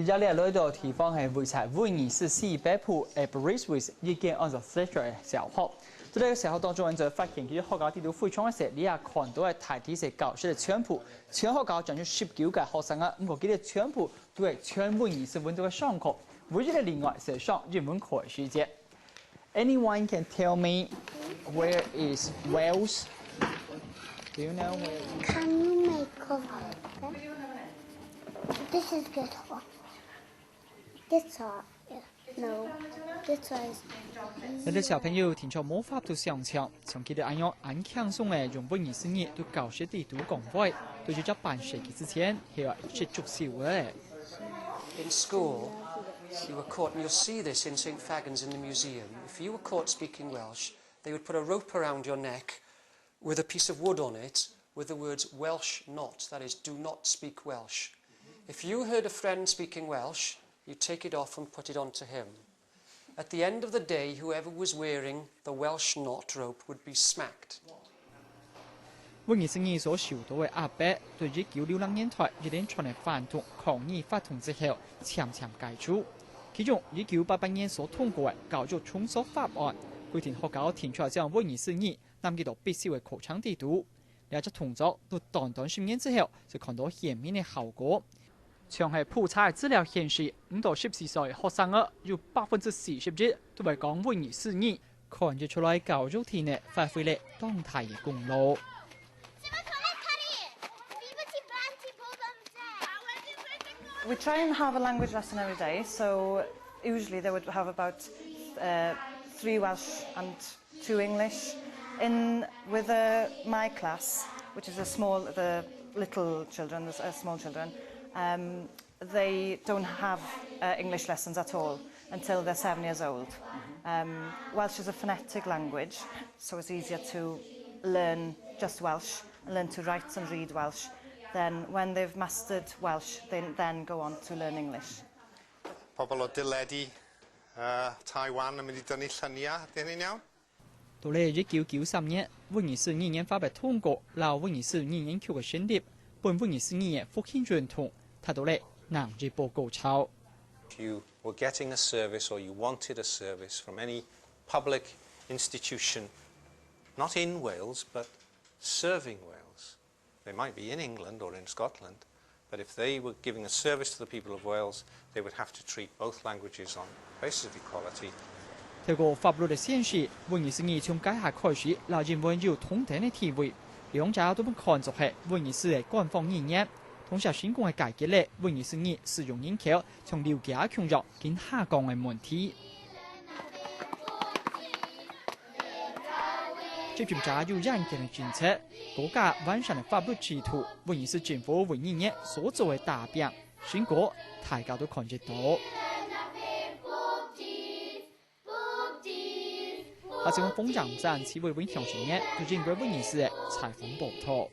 而家呢，来到地方係會齊威爾斯400鋪 Aberystwyth 已經按照 set 嘅小學。在呢個小學當中，就發現佢啲學校啲到非常嘅時，你也看到係大體係教師嘅全部，全學校仲有19個學生啊，咁佢哋全部都係全威爾斯本土嘅上課，唯一嘅例外係上英文課嘅時間。Anyone can tell me where is Wales? Do you know where? Can you make a This is guitar. Guitar. Yeah. No. Guitar is. 有啲小朋友聽咗冇法度想象，從佢哋咁樣很輕鬆嘅用威爾斯語對教師地圖講話，對住咗半世紀之前係話係足少嘅。In school, you were caught, and you'll see this in St Fagans in the museum. If you were caught speaking Welsh, they would put a rope around your neck with a piece of wood on it with the words Welsh not, that is, do not speak Welsh. If you heard a friend speaking Welsh, you'd take it off and put it onto him. At the end of the day, whoever was wearing the Welsh knot rope would be smacked. 威爾斯語所受到嘅壓迫，對1960年代一連串嘅反動抗議發動之後，漸漸解除。其中1988年所通過嘅教育重塑法案，規定學校填出將威爾斯語納入到必須嘅課程地圖。呢一隻動作到短10年之後，就看到顯明嘅效果。長係普查嘅資料顯示，5到14歲學生啊，有41%都係講威爾斯語，看得出來教育體內發揮了當大嘅功勞。We try and have a language lesson every day, so usually they would have about 3 Welsh and 2 English. With my class, which is the little children, small children, they don't have English lessons at all until they're 7 years old. Welsh is a phonetic language, so it's easier to learn just Welsh and learn to write and read Welsh. Then when they've mastered Welsh, they then go on to learn English. Pobl o Deledu, Taiwan yn mynd I dynnu lluniau, ydy hynny'n iawn? 到了1993年，威爾斯語言法被通過，鬧威爾斯語言區嘅成立，本威爾斯語言復興傳統，達到了南日報高潮。If you were getting a service or you wanted a service from any public institution, not in Wales but serving Wales, they might be in England or in Scotland, but if they were giving a service to the people of Wales, they would have to treat both languages on the basis of equality. 透過法律嘅顯示，威爾斯語從改革開始，老人們有同等嘅地位，兩者都被看作係威爾斯嘅官方語言。同時成功嘅解決了威爾斯語使用人口從了解強弱見下降嘅問題。接住就有人權嘅政策，國家完善嘅法律制度，威爾斯政府為語言所做嘅大變，成果大家都看得到。下次我風站站此為永強前嘅，就應該威爾斯嘅採訪報道。